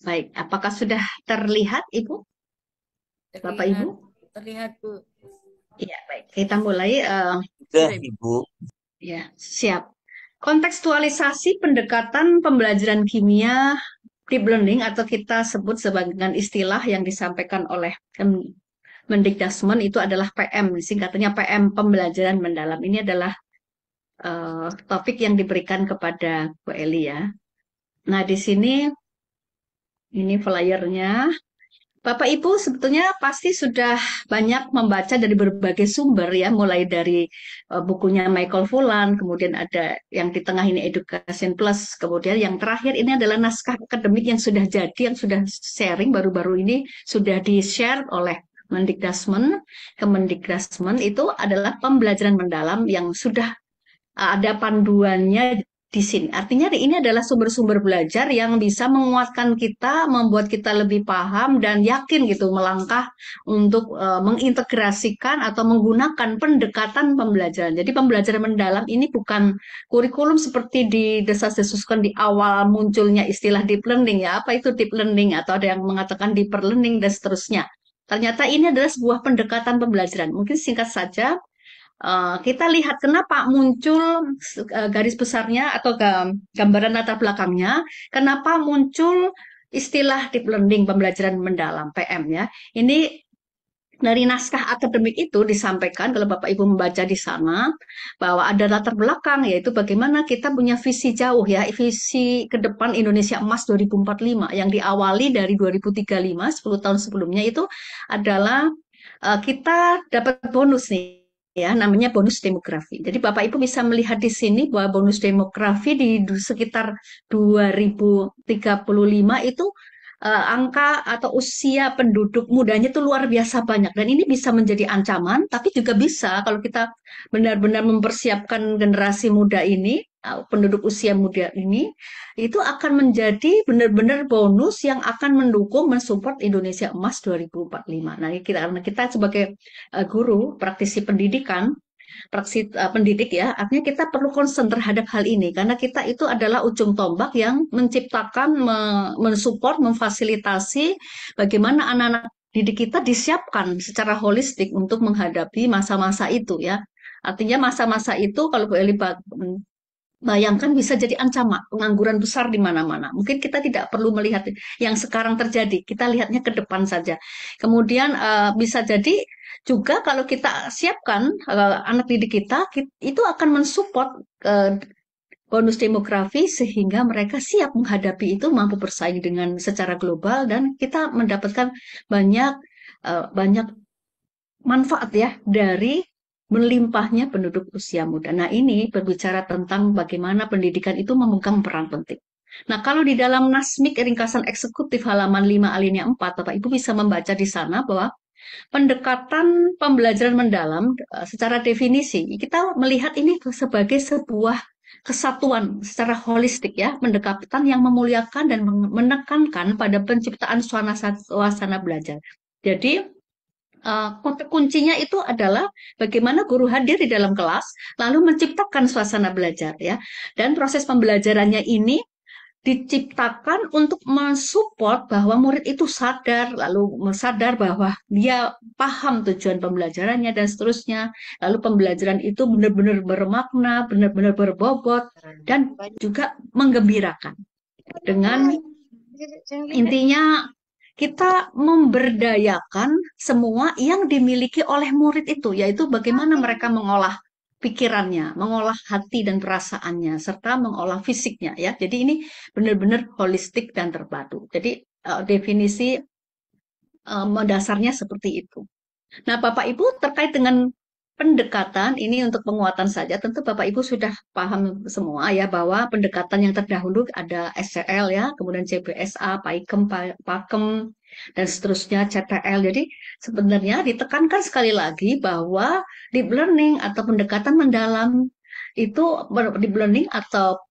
Baik, apakah sudah terlihat, Ibu, Bapak Ibu? Terlihat, terlihat Bu. Iya, baik. Kita mulai. Sudah, Ibu. Ya, siap. Kontekstualisasi pendekatan pembelajaran kimia deep learning atau kita sebut sebagai istilah yang disampaikan oleh Mendikbudristek itu adalah PM, singkatannya PM pembelajaran mendalam. Ini adalah topik yang diberikan kepada Bu Eli ya. Nah, di sini ini flyernya. Bapak Ibu sebetulnya pasti sudah banyak membaca dari berbagai sumber ya, mulai dari bukunya Michael Fullan, kemudian ada yang di tengah ini Education Plus, kemudian yang terakhir ini adalah naskah akademik yang sudah jadi, yang sudah sharing baru-baru ini sudah di-share oleh Kemendikbudristek itu adalah pembelajaran mendalam yang sudah ada panduannya di sini. Artinya ini adalah sumber-sumber belajar yang bisa menguatkan kita, membuat kita lebih paham dan yakin gitu melangkah untuk mengintegrasikan atau menggunakan pendekatan pembelajaran. Jadi pembelajaran mendalam ini bukan kurikulum seperti di desas-desuskan di awal munculnya istilah deep learning ya. Apa itu deep learning atau ada yang mengatakan deeper learning dan seterusnya. Ternyata ini adalah sebuah pendekatan pembelajaran. Mungkin singkat saja, kita lihat kenapa muncul garis besarnya atau gambaran latar belakangnya, kenapa muncul istilah deep learning pembelajaran mendalam PM ya. Ini dari naskah akademik itu disampaikan kalau Bapak Ibu membaca di sana bahwa ada latar belakang yaitu bagaimana kita punya visi jauh ya, visi ke depan Indonesia Emas 2045 yang diawali dari 2035, 10 tahun sebelumnya itu adalah kita dapat bonus nih ya, namanya bonus demografi. Jadi Bapak Ibu bisa melihat di sini bahwa bonus demografi di sekitar 2035 itu angka atau usia penduduk mudanya itu luar biasa banyak dan ini bisa menjadi ancaman, tapi juga bisa kalau kita benar-benar mempersiapkan generasi muda ini, penduduk usia muda ini, itu akan menjadi benar-benar bonus yang akan mendukung mensupport Indonesia Emas 2045. Nah, karena kita sebagai guru, praktisi pendidikan, praksi pendidik ya, artinya kita perlu concern terhadap hal ini karena kita itu adalah ujung tombak yang menciptakan, mensupport, memfasilitasi bagaimana anak-anak didik kita disiapkan secara holistik untuk menghadapi masa-masa itu ya. Artinya masa-masa itu kalau Bu Eli bayangkan bisa jadi ancaman pengangguran besar di mana-mana. Mungkin kita tidak perlu melihat yang sekarang terjadi, kita lihatnya ke depan saja. Kemudian bisa jadi juga kalau kita siapkan anak didik kita, itu akan mensupport bonus demografi sehingga mereka siap menghadapi itu, mampu bersaing dengan secara global dan kita mendapatkan banyak banyak manfaat ya dari melimpahnya penduduk usia muda. Nah, ini berbicara tentang bagaimana pendidikan itu memegang peran penting. Nah, kalau di dalam Nasmik ringkasan eksekutif halaman 5 alinea 4, Bapak Ibu bisa membaca di sana bahwa pendekatan pembelajaran mendalam secara definisi, kita melihat ini sebagai sebuah kesatuan secara holistik ya, pendekatan yang memuliakan dan menekankan pada penciptaan suasana belajar. Jadi kuncinya itu adalah bagaimana guru hadir di dalam kelas, lalu menciptakan suasana belajar ya. Dan proses pembelajarannya ini diciptakan untuk mensupport bahwa murid itu sadar, lalu sadar bahwa dia paham tujuan pembelajarannya dan seterusnya. Lalu pembelajaran itu benar-benar bermakna, benar-benar berbobot, dan juga menggembirakan. Dengan intinya kita memberdayakan semua yang dimiliki oleh murid itu, yaitu bagaimana mereka mengolah pikirannya, mengolah hati dan perasaannya, serta mengolah fisiknya ya. Jadi ini benar-benar holistik dan terpadu. Jadi definisi mendasarnya seperti itu. Nah, Bapak Ibu terkait dengan pendekatan ini untuk penguatan saja, tentu Bapak Ibu sudah paham semua ya bahwa pendekatan yang terdahulu ada SCL ya, kemudian CBSA, PAIKEM, PAKEM, dan seterusnya CTL. Jadi sebenarnya ditekankan sekali lagi bahwa deep learning atau pendekatan mendalam itu, deep learning atau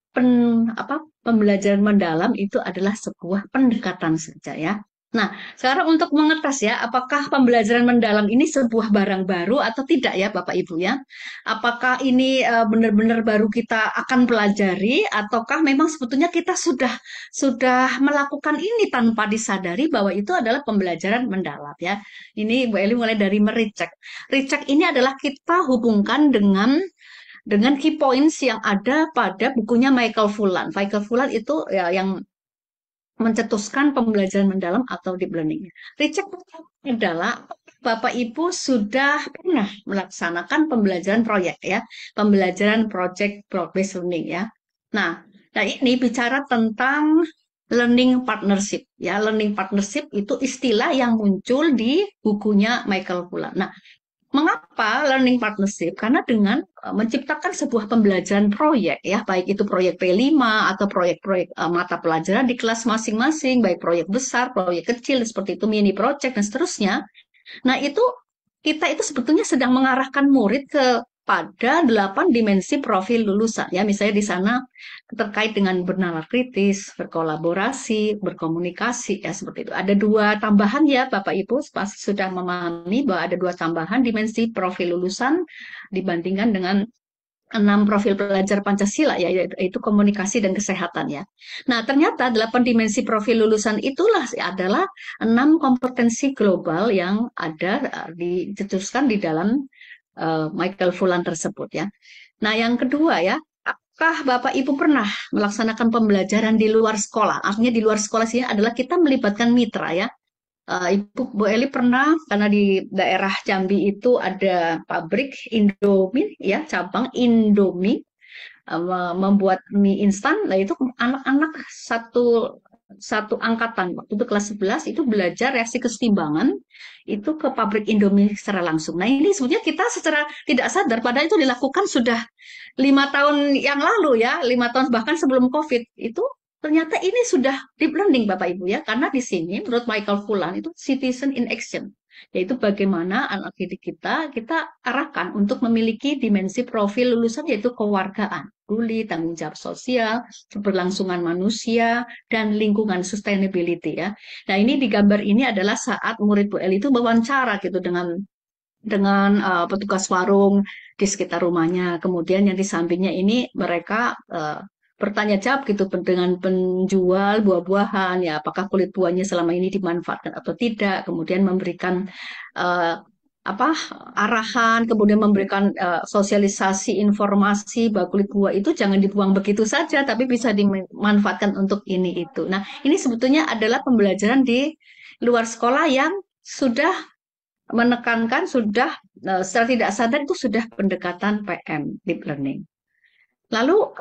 pembelajaran mendalam itu adalah sebuah pendekatan saja ya. Nah, sekarang untuk mengetes ya, apakah pembelajaran mendalam ini sebuah barang baru atau tidak ya Bapak Ibu ya? Apakah ini benar-benar baru kita akan pelajari ataukah memang sebetulnya kita sudah melakukan ini tanpa disadari bahwa itu adalah pembelajaran mendalam ya. Ini Bu Eli mulai dari merecek. Recheck ini adalah kita hubungkan dengan key points yang ada pada bukunya Michael Fullan. Michael Fullan itu ya yang mencetuskan pembelajaran mendalam atau deep learning. Recheck adalah Bapak Ibu sudah pernah melaksanakan pembelajaran proyek ya, pembelajaran project based learning ya. Nah, ini bicara tentang learning partnership ya. Learning partnership itu istilah yang muncul di bukunya Michael Fullan. Nah, mengapa learning partnership? Karena dengan menciptakan sebuah pembelajaran proyek ya, baik itu proyek P5 atau proyek-proyek mata pelajaran di kelas masing-masing, baik proyek besar, proyek kecil seperti itu mini project dan seterusnya. Nah, itu kita itu sebetulnya sedang mengarahkan murid kepada 8 dimensi profil lulusan ya. Misalnya di sana terkait dengan bernalar kritis, berkolaborasi, berkomunikasi ya seperti itu. Ada 2 tambahan ya Bapak Ibu pasti sudah memahami bahwa ada 2 tambahan dimensi profil lulusan dibandingkan dengan 6 profil pelajar Pancasila ya, yaitu komunikasi dan kesehatan ya. Nah, ternyata 8 dimensi profil lulusan itulah adalah 6 kompetensi global yang ada dicetuskan di dalam Michael Fullan tersebut ya. Nah, yang kedua ya, apakah Bapak Ibu pernah melaksanakan pembelajaran di luar sekolah? Artinya di luar sekolah sih adalah kita melibatkan mitra ya. Ibu Bu Eli pernah karena di daerah Jambi itu ada pabrik Indomie ya, cabang Indomie membuat mie instan. Nah, itu anak-anak satu satu angkatan waktu itu kelas 11 itu belajar reaksi kesetimbangan itu ke pabrik Indomie secara langsung. Nah, ini sebenarnya kita secara tidak sadar padahal itu dilakukan sudah 5 tahun yang lalu ya, 5 tahun bahkan sebelum COVID itu ternyata ini sudah deep learning Bapak Ibu ya, karena di sini menurut Michael Fullan itu citizen in action, yaitu bagaimana anak didik kita arahkan untuk memiliki dimensi profil lulusan yaitu kewargaan, peduli, tanggung jawab sosial, keberlangsungan manusia, dan lingkungan sustainability ya. Nah ini di gambar ini adalah saat murid Bu Eli itu wawancara gitu dengan petugas warung di sekitar rumahnya. Kemudian yang di sampingnya ini mereka bertanya jawab gitu dengan penjual buah-buahan ya, apakah kulit buahnya selama ini dimanfaatkan atau tidak. Kemudian memberikan eh, apa arahan, kemudian memberikan sosialisasi informasi bahwa kulit buah itu jangan dibuang begitu saja, tapi bisa dimanfaatkan untuk ini itu. Nah, ini sebetulnya adalah pembelajaran di luar sekolah yang sudah menekankan sudah secara tidak sadar itu sudah pendekatan PM deep learning. Lalu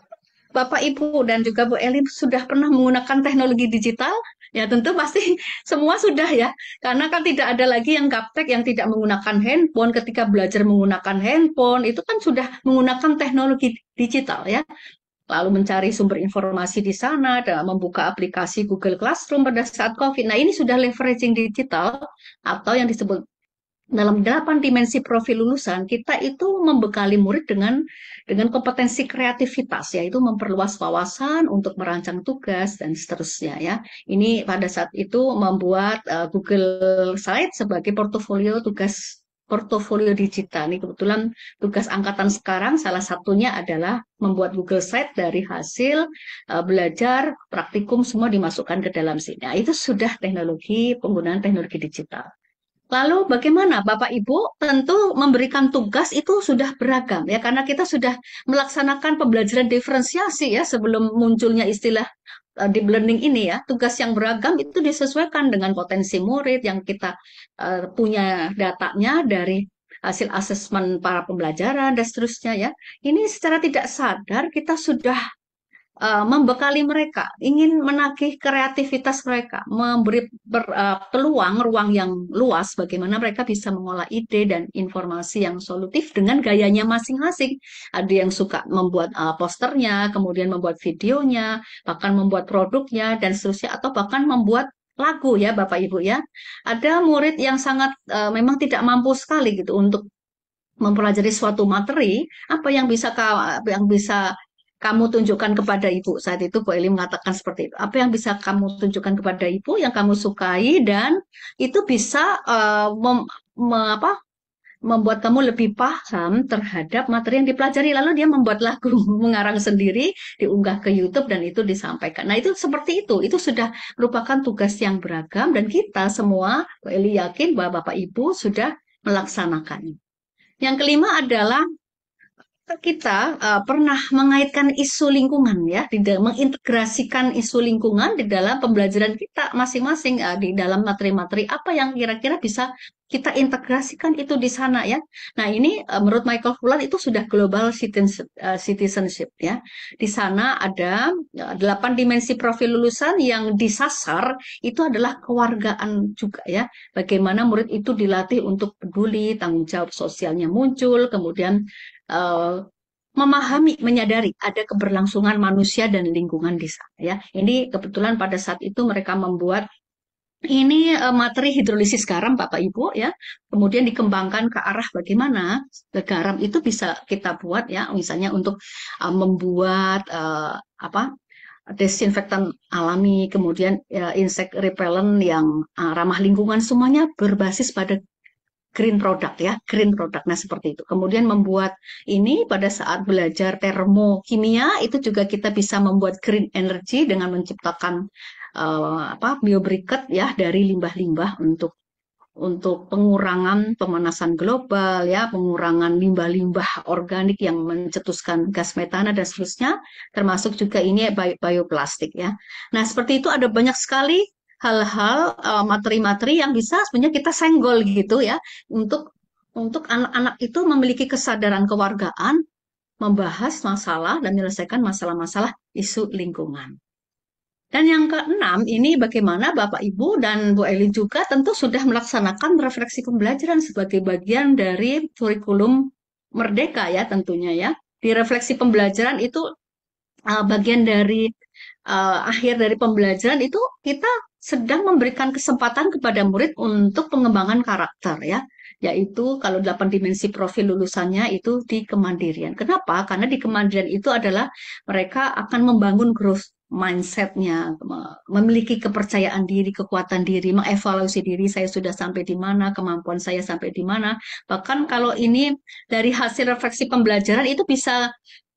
Bapak Ibu dan juga Bu Eli sudah pernah menggunakan teknologi digital? Ya tentu pasti semua sudah ya. Karena kan tidak ada lagi yang gaptek yang tidak menggunakan handphone. Ketika belajar menggunakan handphone itu kan sudah menggunakan teknologi digital ya. Lalu mencari sumber informasi di sana, dan membuka aplikasi Google Classroom pada saat COVID. Nah ini sudah leveraging digital atau yang disebut dalam 8 dimensi profil lulusan, kita itu membekali murid dengan kompetensi kreativitas, yaitu memperluas wawasan untuk merancang tugas dan seterusnya ya. Ini pada saat itu membuat Google Slide sebagai portofolio digital. Ini kebetulan tugas angkatan sekarang salah satunya adalah membuat Google Slide dari hasil belajar praktikum semua dimasukkan ke dalam sini. Nah, itu sudah penggunaan teknologi digital. Lalu bagaimana Bapak Ibu? Tentu memberikan tugas itu sudah beragam ya karena kita sudah melaksanakan pembelajaran diferensiasi ya sebelum munculnya istilah deep learning ini ya. Tugas yang beragam itu disesuaikan dengan potensi murid yang kita punya datanya dari hasil asesmen para pembelajaran dan seterusnya ya. Ini secara tidak sadar kita sudah membekali mereka, ingin menagih kreativitas mereka, memberi peluang ruang yang luas bagaimana mereka bisa mengolah ide dan informasi yang solutif dengan gayanya masing-masing. Ada yang suka membuat posternya, kemudian membuat videonya, bahkan membuat produknya dan seterusnya, atau bahkan membuat lagu ya Bapak Ibu ya. Ada murid yang sangat memang tidak mampu sekali gitu untuk mempelajari suatu materi, apa yang bisa kamu tunjukkan kepada ibu? Saat itu Bu Eli mengatakan seperti itu. Apa yang bisa kamu tunjukkan kepada ibu yang kamu sukai dan itu bisa apa, membuat kamu lebih paham terhadap materi yang dipelajari. Lalu dia membuat lagu, mengarang sendiri, diunggah ke YouTube dan itu disampaikan. Nah itu seperti itu sudah merupakan tugas yang beragam dan kita semua, Bu Eli yakin bahwa Bapak Ibu sudah melaksanakannya. Yang kelima adalah kita pernah mengaitkan isu lingkungan ya, mengintegrasikan isu lingkungan di dalam pembelajaran kita masing-masing di dalam materi-materi apa yang kira-kira bisa kita integrasikan itu di sana ya. Nah ini menurut Michael Fullan itu sudah global citizenship ya. Di sana ada 8 dimensi profil lulusan yang disasar itu adalah kewargaan juga ya. Bagaimana murid itu dilatih untuk peduli, tanggung jawab sosialnya muncul, kemudian uh, memahami, menyadari ada keberlangsungan manusia dan lingkungan di sana ya. Ini kebetulan pada saat itu mereka membuat ini materi hidrolisis garam Bapak Ibu ya. Kemudian dikembangkan ke arah bagaimana garam itu bisa kita buat ya, misalnya untuk membuat apa desinfektan alami, kemudian insect repellent yang ramah lingkungan, semuanya berbasis pada green product ya, green product. Nah, seperti itu. Kemudian membuat ini pada saat belajar termokimia itu juga kita bisa membuat green energy dengan menciptakan biobriket ya dari limbah-limbah untuk pengurangan pemanasan global ya, pengurangan limbah-limbah organik yang mencetuskan gas metana dan seterusnya, termasuk juga ini bioplastik ya. Nah, seperti itu ada banyak sekali hal-hal materi-materi yang bisa sebenarnya kita senggol gitu ya untuk anak-anak itu memiliki kesadaran kewargaan, membahas masalah dan menyelesaikan masalah-masalah isu lingkungan. Dan yang keenam, ini bagaimana Bapak Ibu dan Bu Eli juga tentu sudah melaksanakan refleksi pembelajaran sebagai bagian dari kurikulum Merdeka ya tentunya ya. Di refleksi pembelajaran itu bagian dari akhir dari pembelajaran itu kita sedang memberikan kesempatan kepada murid untuk pengembangan karakter ya. Yaitu kalau 8 dimensi profil lulusannya itu di kemandirian. Kenapa? Karena di kemandirian itu adalah mereka akan membangun growth mindsetnya, memiliki kepercayaan diri, kekuatan diri, mengevaluasi diri, saya sudah sampai di mana, kemampuan saya sampai di mana. Bahkan kalau ini dari hasil refleksi pembelajaran itu bisa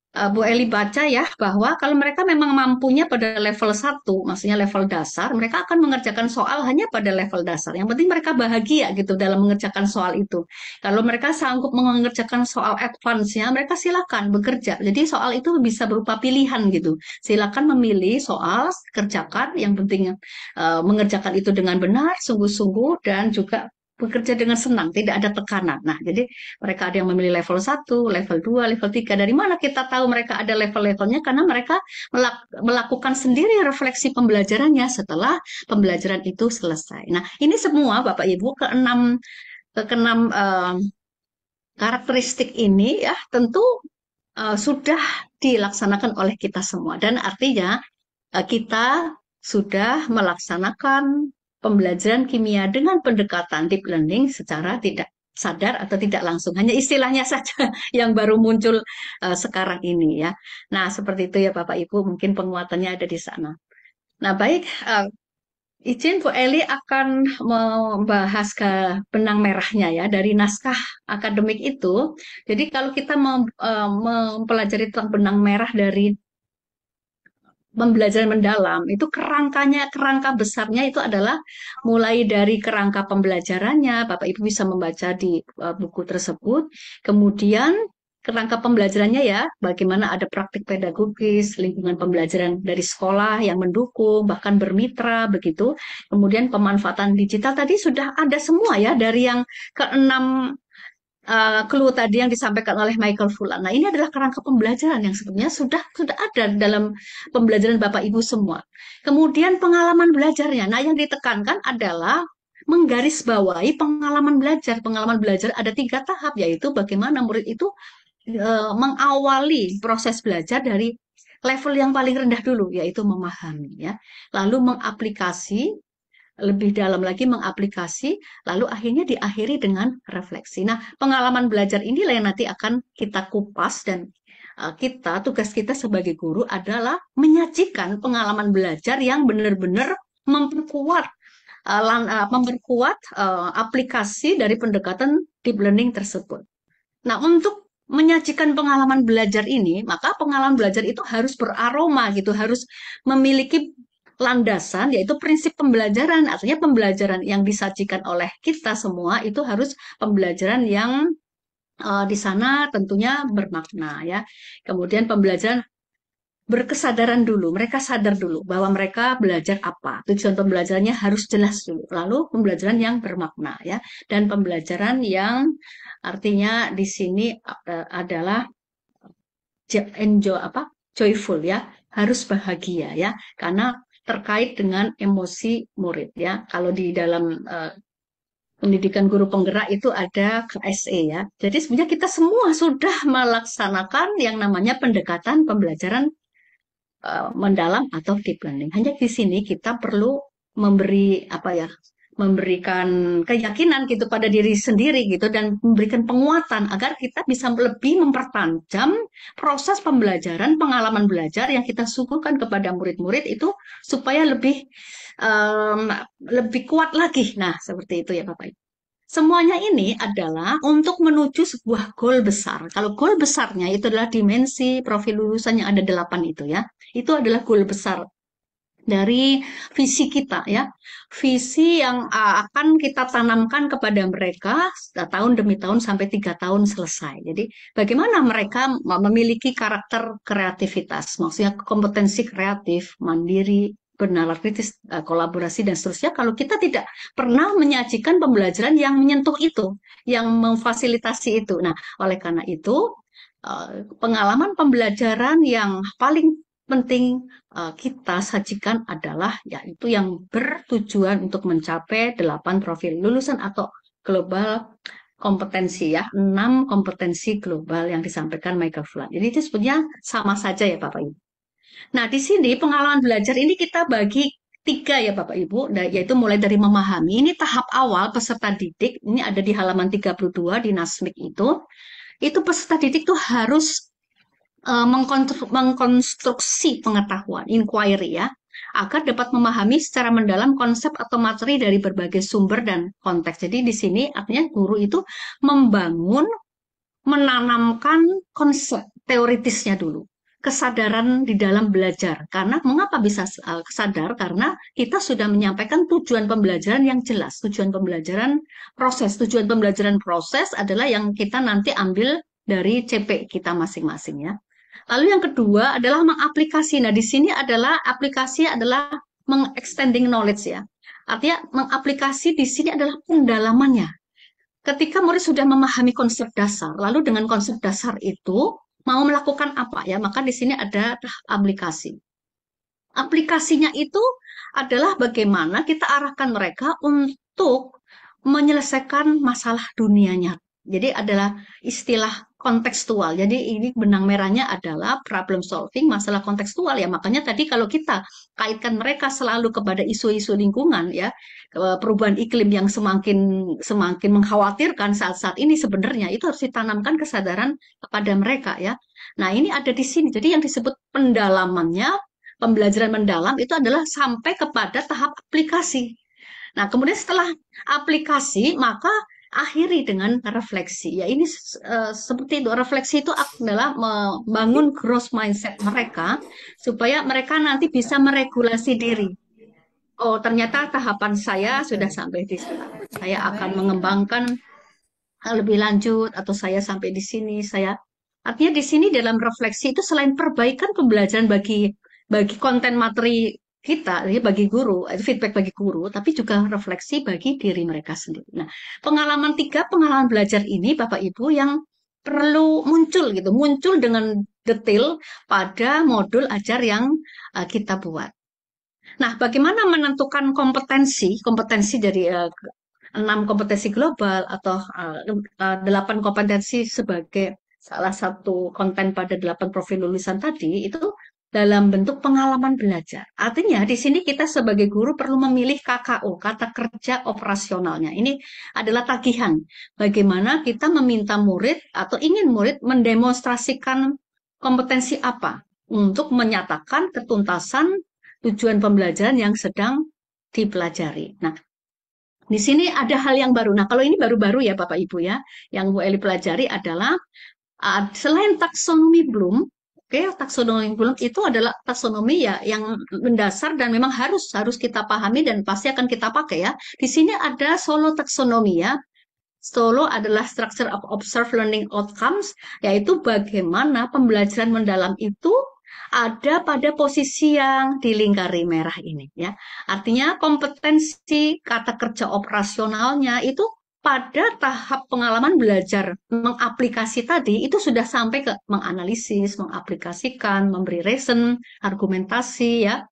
Bu Eli baca ya bahwa kalau mereka memang mampunya pada level 1, maksudnya level dasar, mereka akan mengerjakan soal hanya pada level dasar. Yang penting mereka bahagia gitu dalam mengerjakan soal itu. Kalau mereka sanggup mengerjakan soal advance-nya, mereka silakan bekerja. Jadi soal itu bisa berupa pilihan gitu. Silakan memilih soal, kerjakan. Yang penting mengerjakan itu dengan benar, sungguh-sungguh, dan juga bekerja dengan senang, tidak ada tekanan. Nah, jadi mereka ada yang memilih level 1, level 2, level 3. Dari mana kita tahu mereka ada level-levelnya? Karena mereka melakukan sendiri refleksi pembelajarannya setelah pembelajaran itu selesai. Nah, ini semua Bapak Ibu keenam karakteristik ini ya tentu sudah dilaksanakan oleh kita semua dan artinya kita sudah melaksanakan pembelajaran kimia dengan pendekatan deep learning secara tidak sadar atau tidak langsung. Hanya istilahnya saja yang baru muncul sekarang ini ya. Nah, seperti itu ya Bapak Ibu, mungkin penguatannya ada di sana. Nah, baik, izin Bu Eli akan membahas ke benang merahnya ya dari naskah akademik itu. Jadi kalau kita mempelajari tentang benang merah dari pembelajaran mendalam itu kerangka besarnya itu adalah mulai dari kerangka pembelajarannya Bapak Ibu bisa membaca di buku tersebut, kemudian kerangka pembelajarannya ya bagaimana ada praktik pedagogis, lingkungan pembelajaran dari sekolah yang mendukung bahkan bermitra begitu, kemudian pemanfaatan digital tadi sudah ada semua ya dari yang keenam clue tadi yang disampaikan oleh Michael Fullan. Nah, ini adalah kerangka pembelajaran yang sebetulnya sudah ada dalam pembelajaran Bapak Ibu semua. Kemudian pengalaman belajarnya. Nah, yang ditekankan adalah menggarisbawahi pengalaman belajar. Pengalaman belajar ada 3 tahap, yaitu bagaimana murid itu mengawali proses belajar dari level yang paling rendah dulu, yaitu memahami ya. Lalu mengaplikasi lebih dalam lagi mengaplikasi, lalu akhirnya diakhiri dengan refleksi. Nah, pengalaman belajar inilah yang nanti akan kita kupas dan tugas kita sebagai guru adalah menyajikan pengalaman belajar yang benar-benar memperkuat aplikasi dari pendekatan deep learning tersebut. Nah, untuk menyajikan pengalaman belajar ini, maka pengalaman belajar itu harus beraroma gitu, harus memiliki landasan, yaitu prinsip pembelajaran. Artinya pembelajaran yang disajikan oleh kita semua itu harus pembelajaran yang di sana tentunya bermakna ya. Kemudian pembelajaran berkesadaran dulu, mereka sadar dulu bahwa mereka belajar apa. Tujuan pembelajarannya harus jelas dulu. Lalu pembelajaran yang bermakna ya, dan pembelajaran yang artinya di sini adalah enjoy joyful ya, harus bahagia ya, karena terkait dengan emosi murid ya. Kalau di dalam pendidikan guru penggerak itu ada KSE ya. Jadi sebenarnya kita semua sudah melaksanakan yang namanya pendekatan pembelajaran mendalam atau deep learning. Hanya di sini kita perlu memberi memberikan keyakinan gitu pada diri sendiri gitu dan memberikan penguatan agar kita bisa lebih mempertajam proses pembelajaran, pengalaman belajar yang kita suguhkan kepada murid-murid itu supaya um, lebih kuat lagi. Nah, seperti itu ya Bapak Ibu. Semuanya ini adalah untuk menuju sebuah goal besar. Kalau goal besarnya itu adalah dimensi profil lulusan yang ada 8 itu ya. Itu adalah goal besar dari visi kita ya. Visi yang akan kita tanamkan kepada mereka tahun demi tahun sampai 3 tahun selesai. Jadi bagaimana mereka memiliki karakter kreativitas, maksudnya kompetensi kreatif, mandiri, bernalar kritis, kolaborasi dan seterusnya. Kalau kita tidak pernah menyajikan pembelajaran yang menyentuh itu, yang memfasilitasi itu. Nah, oleh karena itu pengalaman pembelajaran yang paling penting kita sajikan adalah yaitu yang bertujuan untuk mencapai 8 profil lulusan atau global kompetensi ya, 6 kompetensi global yang disampaikan Michael Flat. Jadi itu sebenarnya sama saja ya Bapak Ibu. Nah, di sini pengalaman belajar ini kita bagi 3 ya Bapak Ibu, yaitu mulai dari memahami. Ini tahap awal peserta didik, ini ada di halaman 32 di Nasmik itu peserta didik tuh harus mengkonstruksi pengetahuan, inquiry ya, agar dapat memahami secara mendalam konsep atau materi dari berbagai sumber dan konteks. Jadi di sini artinya guru itu membangun, menanamkan konsep teoritisnya dulu. Kesadaran di dalam belajar. Karena mengapa bisa sadar? Karena kita sudah menyampaikan tujuan pembelajaran yang jelas. Tujuan pembelajaran proses adalah yang kita nanti ambil dari CP kita masing-masing ya. Lalu yang kedua adalah mengaplikasi. Nah, di sini adalah aplikasi adalah mengextending knowledge ya. Artinya mengaplikasi di sini adalah pendalamannya. Ketika murid sudah memahami konsep dasar, lalu dengan konsep dasar itu mau melakukan apa ya, maka di sini ada aplikasi. Aplikasinya itu adalah bagaimana kita arahkan mereka untuk menyelesaikan masalah dunianya. Jadi adalah istilah kontekstual. Jadi ini benang merahnya adalah problem solving, masalah kontekstual ya. Makanya tadi kalau kita kaitkan mereka selalu kepada isu-isu lingkungan ya, perubahan iklim yang semakin semakin mengkhawatirkan saat-saat ini sebenarnya itu harus ditanamkan kesadaran kepada mereka ya. Nah, ini ada di sini. Jadi yang disebut pendalamannya, pembelajaran mendalam itu adalah sampai kepada tahap aplikasi. Nah, kemudian setelah aplikasi, maka akhiri dengan refleksi. Ya, ini seperti itu. Refleksi itu adalah membangun growth mindset mereka supaya mereka nanti bisa meregulasi diri. Oh, ternyata tahapan saya sudah sampai di sini. Saya akan mengembangkan lebih lanjut atau saya sampai di sini. Artinya di sini dalam refleksi itu selain perbaikan pembelajaran bagi konten materi kita, ya, bagi guru, feedback bagi guru, tapi juga refleksi bagi diri mereka sendiri. Nah, pengalaman belajar ini, Bapak Ibu, yang perlu muncul dengan detail pada modul ajar yang kita buat. Nah, bagaimana menentukan kompetensi dari 6 kompetensi global atau 8 kompetensi sebagai salah satu konten pada 8 profil lulusan tadi itu dalam bentuk pengalaman belajar. Artinya di sini kita sebagai guru perlu memilih KKO, kata kerja operasionalnya. Ini adalah tagihan. Bagaimana kita meminta murid atau ingin murid mendemonstrasikan kompetensi apa untuk menyatakan ketuntasan tujuan pembelajaran yang sedang dipelajari. Nah, di sini ada hal yang baru. Nah, kalau ini baru-baru ya Bapak Ibu ya, yang Bu Eli pelajari adalah selain taksonomi Bloom, oke, taksonomi Bloom itu adalah taksonomi ya yang mendasar dan memang harus kita pahami dan pasti akan kita pakai ya. Di sini ada solo taksonomi ya. Solo adalah structure of observed learning outcomes, yaitu bagaimana pembelajaran mendalam itu ada pada posisi yang dilingkari merah ini ya. Artinya kompetensi kata kerja operasionalnya itu pada tahap pengalaman belajar mengaplikasi tadi itu sudah sampai ke menganalisis, mengaplikasikan, memberi reason, argumentasi ya,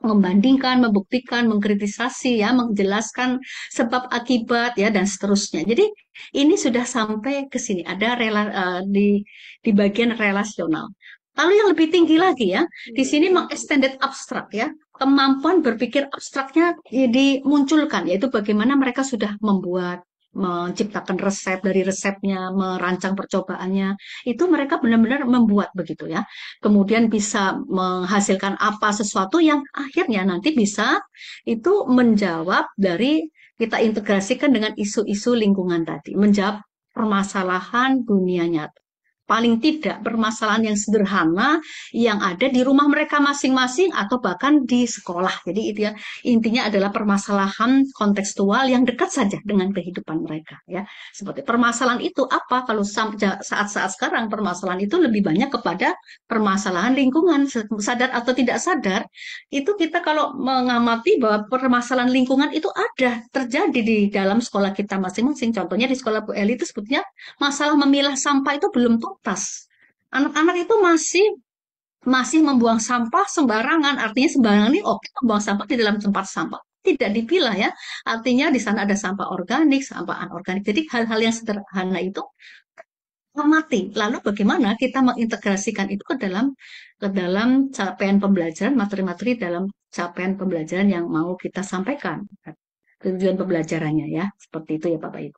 membandingkan, membuktikan, mengkritisasi ya, menjelaskan sebab akibat ya dan seterusnya. Jadi ini sudah sampai ke sini ada di bagian relasional. Lalu yang lebih tinggi lagi ya, di sini mengextended abstrak ya, kemampuan berpikir abstraknya dimunculkan, yaitu bagaimana mereka sudah membuat, menciptakan resep dari resepnya, merancang percobaannya, itu mereka benar-benar membuat begitu ya. Kemudian bisa menghasilkan apa sesuatu yang akhirnya nanti bisa itu menjawab dari kita integrasikan dengan isu-isu lingkungan tadi, menjawab permasalahan dunia nyata. Paling tidak permasalahan yang sederhana yang ada di rumah mereka masing-masing atau bahkan di sekolah. Jadi itu ya intinya adalah permasalahan kontekstual yang dekat saja dengan kehidupan mereka ya. Seperti permasalahan itu apa kalau saat-saat sekarang permasalahan itu lebih banyak kepada permasalahan lingkungan, sadar atau tidak sadar. Itu kita kalau mengamati bahwa permasalahan lingkungan itu ada terjadi di dalam sekolah kita masing-masing. Contohnya di sekolah Bu Eli itu sebetulnya masalah memilah sampah itu belum tuntas. Anak-anak itu masih membuang sampah sembarangan. Artinya sembarangan ini oke membuang sampah di dalam tempat sampah. Tidak dipilah ya. Artinya di sana ada sampah organik, sampah anorganik. Jadi hal-hal yang sederhana itu amati. Lalu bagaimana kita mengintegrasikan itu ke dalam capaian pembelajaran, materi-materi dalam capaian pembelajaran yang mau kita sampaikan. Tujuan pembelajarannya ya. Seperti itu ya Bapak Ibu.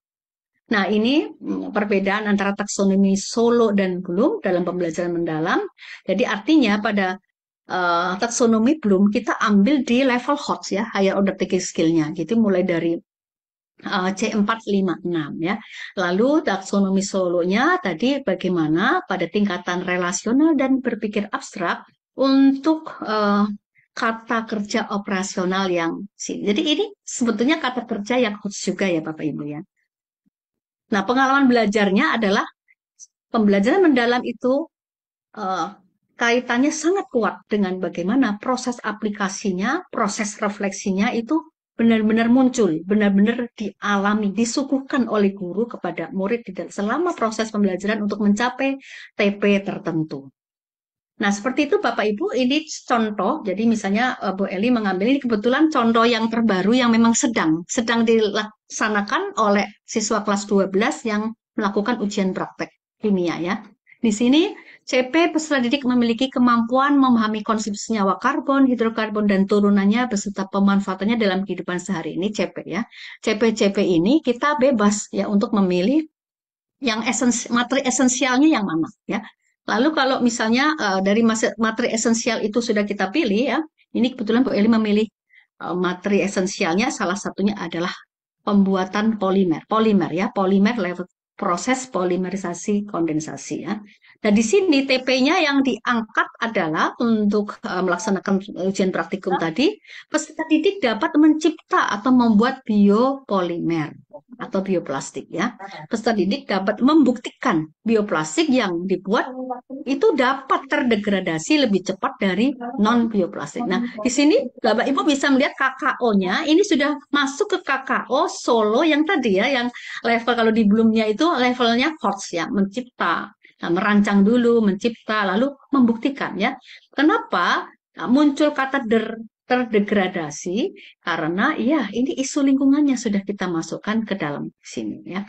Nah, ini perbedaan antara taksonomi solo dan Bloom dalam pembelajaran mendalam. Jadi artinya pada taksonomi Bloom kita ambil di level HOTS ya, higher order thinking skill-nya. Gitu mulai dari C456 ya. Lalu taksonomi solonya tadi bagaimana pada tingkatan relasional dan berpikir abstrak untuk kata kerja operasional yang sini. Jadi ini sebetulnya kata kerja yang HOTS juga ya Bapak Ibu ya. Nah, pengalaman belajarnya adalah pembelajaran mendalam itu kaitannya sangat kuat dengan bagaimana proses aplikasinya, proses refleksinya itu benar-benar muncul, benar-benar dialami, disuguhkan oleh guru kepada murid selama proses pembelajaran untuk mencapai TP tertentu. Nah, seperti itu Bapak Ibu, ini contoh. Jadi misalnya Bu Eli mengambil ini kebetulan contoh yang terbaru yang memang sedang dilaksanakan oleh siswa kelas 12 yang melakukan ujian praktek kimia ya. Di sini CP peserta didik memiliki kemampuan memahami konsep senyawa karbon, hidrokarbon, dan turunannya beserta pemanfaatannya dalam kehidupan sehari. Ini CP ya. CP-CP ini kita bebas ya untuk memilih yang materi esensialnya yang mana ya. Lalu kalau misalnya dari materi esensial itu sudah kita pilih ya, ini kebetulan Bu Eli memilih materi esensialnya salah satunya adalah pembuatan polimer. Polimer ya, polimer level proses polimerisasi kondensasi ya. Nah, di sini TP-nya yang diangkat adalah untuk melaksanakan ujian praktikum tadi, peserta didik dapat mencipta atau membuat biopolimer atau bioplastik ya. Peserta didik dapat membuktikan bioplastik yang dibuat itu dapat terdegradasi lebih cepat dari non bioplastik. Nah, di sini Bapak Ibu bisa melihat KKO-nya ini sudah masuk ke KKO solo yang tadi ya, yang level kalau di Bloom-nya itu levelnya HOTS ya, mencipta. Nah, merancang dulu, mencipta, lalu membuktikan ya. Kenapa muncul kata terdegradasi? Karena ya ini isu lingkungannya sudah kita masukkan ke dalam sini ya.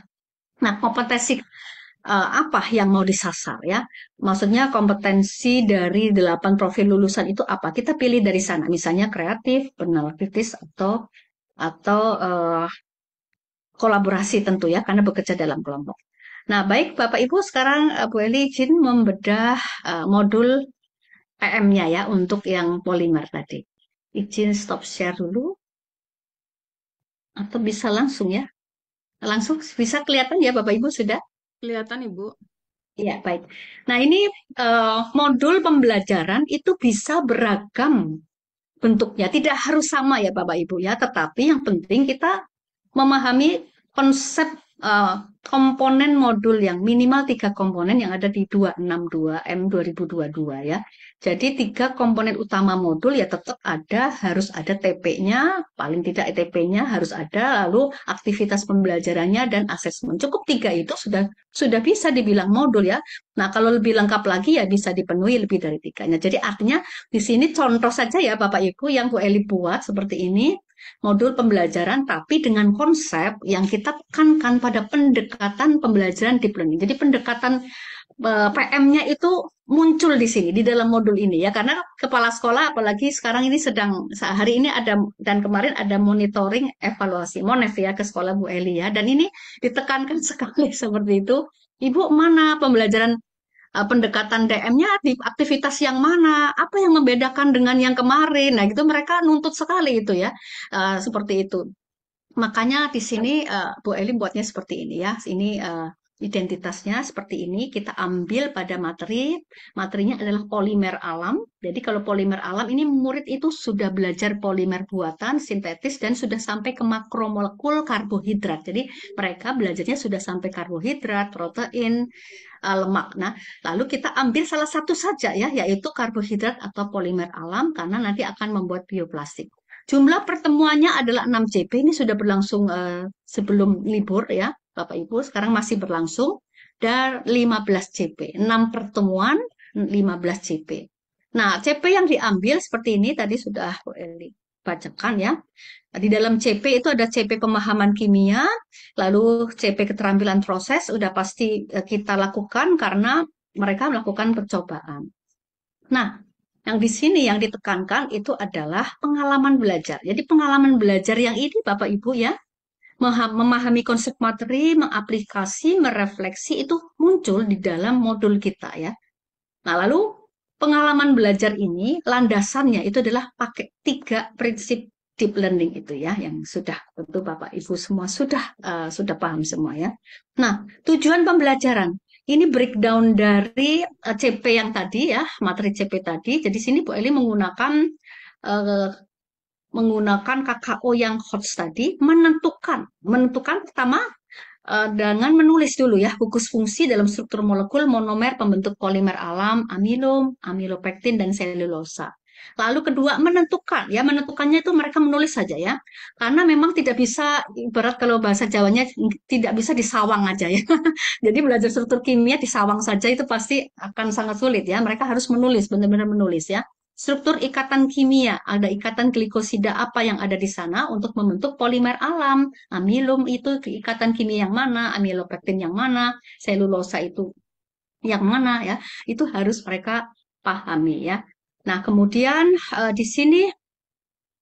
Nah, kompetensi apa yang mau disasar ya? Maksudnya kompetensi dari 8 profil lulusan itu apa? Kita pilih dari sana, misalnya kreatif, peneliti kritis atau kolaborasi tentu ya, karena bekerja dalam kelompok. Nah, baik Bapak Ibu, sekarang Bu Eli izin membedah modul PM-nya ya untuk yang polimer tadi. Izin stop share dulu atau bisa langsung ya? Langsung bisa kelihatan ya Bapak Ibu sudah? Kelihatan Ibu. Iya, baik. Nah, ini modul pembelajaran itu bisa beragam bentuknya. Tidak harus sama ya Bapak Ibu ya, tetapi yang penting kita memahami konsep eh, komponen modul yang minimal tiga komponen yang ada di 262 M 2022 ya. Jadi tiga komponen utama modul ya tetap ada, harus ada TP-nya, paling tidak TP-nya harus ada, lalu aktivitas pembelajarannya dan asesmen. Cukup tiga itu sudah bisa dibilang modul ya. Nah, kalau lebih lengkap lagi ya bisa dipenuhi lebih dari tiganya. Jadi artinya di sini contoh saja ya Bapak Ibu yang Bu Eli buat seperti ini modul pembelajaran tapi dengan konsep yang kita tekankan pada pendekatan pembelajaran deep learning. Jadi pendekatan PM-nya itu muncul di sini di dalam modul ini ya karena kepala sekolah apalagi sekarang ini sedang hari ini ada dan kemarin ada monitoring evaluasi Monef ya ke sekolah Bu Eli ya dan ini ditekankan sekali seperti itu. Ibu mana pembelajaran pendekatan DM-nya di aktivitas yang mana, apa yang membedakan dengan yang kemarin. Nah, gitu mereka nuntut sekali itu ya, seperti itu. Makanya di sini Bu Eli buatnya seperti ini ya. Ini identitasnya seperti ini. Kita ambil pada materi. Materinya adalah polimer alam. Jadi kalau polimer alam ini murid itu sudah belajar polimer buatan, sintetis dan sudah sampai ke makromolekul karbohidrat. Jadi mereka belajarnya sudah sampai karbohidrat, protein, lemak. Nah, lalu kita ambil salah satu saja ya, yaitu karbohidrat atau polimer alam karena nanti akan membuat bioplastik. Jumlah pertemuannya adalah 6 CP. Ini sudah berlangsung sebelum libur ya, Bapak Ibu. Sekarang masih berlangsung. Dan 15 CP. 6 pertemuan, 15 CP. Nah, CP yang diambil seperti ini tadi sudah Bu Eli bacakan ya. Di dalam CP itu ada CP pemahaman kimia, lalu CP keterampilan proses, udah pasti kita lakukan karena mereka melakukan percobaan. Nah, yang di sini yang ditekankan itu adalah pengalaman belajar. Jadi pengalaman belajar yang ini Bapak Ibu ya, memahami konsep materi, mengaplikasi, merefleksi itu muncul di dalam modul kita ya. Nah, lalu pengalaman belajar ini landasannya itu adalah pakai tiga prinsip deep learning itu ya, yang sudah tentu Bapak Ibu semua sudah paham semua ya. Nah, tujuan pembelajaran ini breakdown dari CP yang tadi ya, materi CP tadi. Jadi sini Bu Eli eh, menggunakan KKO yang HOTS tadi menentukan pertama dengan menulis dulu ya gugus fungsi dalam struktur molekul monomer pembentuk polimer alam, amilum, amilopektin, dan selulosa. Lalu kedua menentukannya itu mereka menulis saja ya, karena memang tidak bisa ibarat kalau bahasa Jawanya tidak bisa disawang aja ya. Jadi belajar struktur kimia disawang saja itu pasti akan sangat sulit ya. Mereka harus menulis, benar-benar menulis ya. Struktur ikatan kimia, ada ikatan glikosida apa yang ada di sana untuk membentuk polimer alam. Amilum itu ikatan kimia yang mana, amilopektin yang mana, selulosa itu yang mana ya. Itu harus mereka pahami ya. Nah, kemudian di sini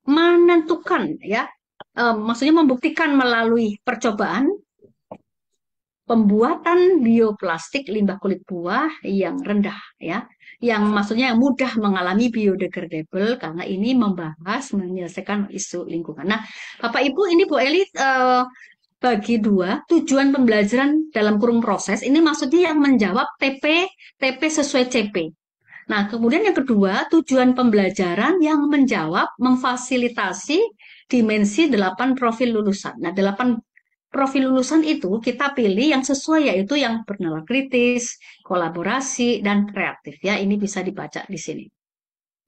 menentukan ya, maksudnya membuktikan melalui percobaan pembuatan bioplastik limbah kulit buah yang rendah ya, yang maksudnya yang mudah mengalami biodegradable karena ini membahas menyelesaikan isu lingkungan. Nah, Bapak Ibu ini Bu Eli bagi dua tujuan pembelajaran dalam kurung proses ini maksudnya yang menjawab TP sesuai CP. Nah, kemudian yang kedua, tujuan pembelajaran yang menjawab, memfasilitasi dimensi 8 profil lulusan. Nah, 8 profil lulusan itu kita pilih yang sesuai yaitu yang bernalar kritis, kolaborasi, dan kreatif. Ya, ini bisa dibaca di sini.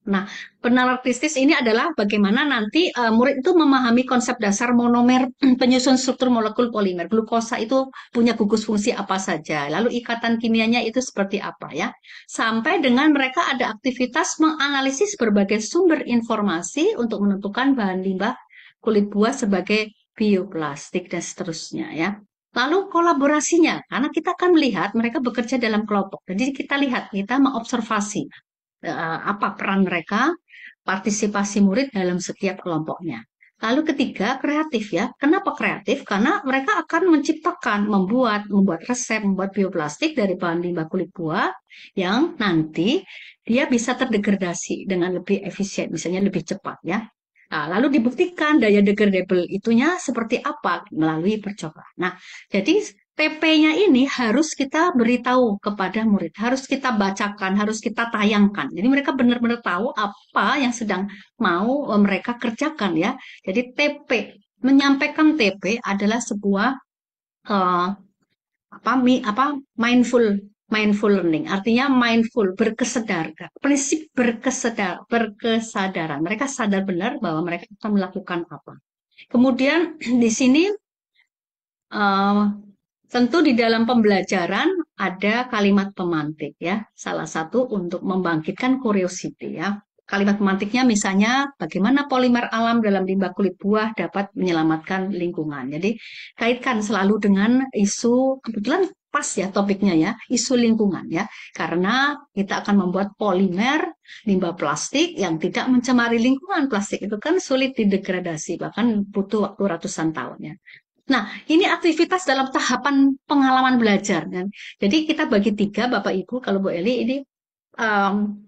Nah, penalartistis ini adalah bagaimana nanti murid itu memahami konsep dasar monomer penyusun struktur molekul polimer. Glukosa itu punya gugus fungsi apa saja, lalu ikatan kimianya itu seperti apa ya. Sampai dengan mereka ada aktivitas menganalisis berbagai sumber informasi untuk menentukan bahan limbah kulit buah sebagai bioplastik dan seterusnya ya. Lalu kolaborasinya, karena kita akan melihat mereka bekerja dalam kelompok. Jadi kita lihat, kita mengobservasi apa peran mereka, partisipasi murid dalam setiap kelompoknya. Lalu ketiga, kreatif ya. Kenapa kreatif? Karena mereka akan menciptakan, membuat resep, membuat bioplastik dari bahan limbah kulit buah yang nanti dia bisa terdegradasi dengan lebih efisien, misalnya lebih cepat ya. Nah, lalu dibuktikan daya degradable itunya seperti apa melalui percobaan. Nah, jadi TP-nya ini harus kita beritahu kepada murid, harus kita bacakan, harus kita tayangkan. Jadi mereka benar-benar tahu apa yang sedang mau mereka kerjakan ya. Jadi TP, menyampaikan TP adalah sebuah eh, apa mindful mindful learning. Artinya mindful, berkesedar, prinsip berkesadaran. Mereka sadar benar bahwa mereka akan melakukan apa. Kemudian di sini eh, tentu di dalam pembelajaran ada kalimat pemantik ya. Salah satu untuk membangkitkan curiosity ya. Kalimat pemantiknya misalnya bagaimana polimer alam dalam limbah kulit buah dapat menyelamatkan lingkungan. Jadi kaitkan selalu dengan isu, kebetulan pas ya topiknya ya, isu lingkungan ya. Karena kita akan membuat polimer limbah plastik yang tidak mencemari lingkungan. Plastik itu kan sulit didegradasi, bahkan butuh waktu ratusan tahun ya. Nah, ini aktivitas dalam tahapan pengalaman belajar kan. Jadi kita bagi tiga, Bapak Ibu, kalau Bu Eli ini um,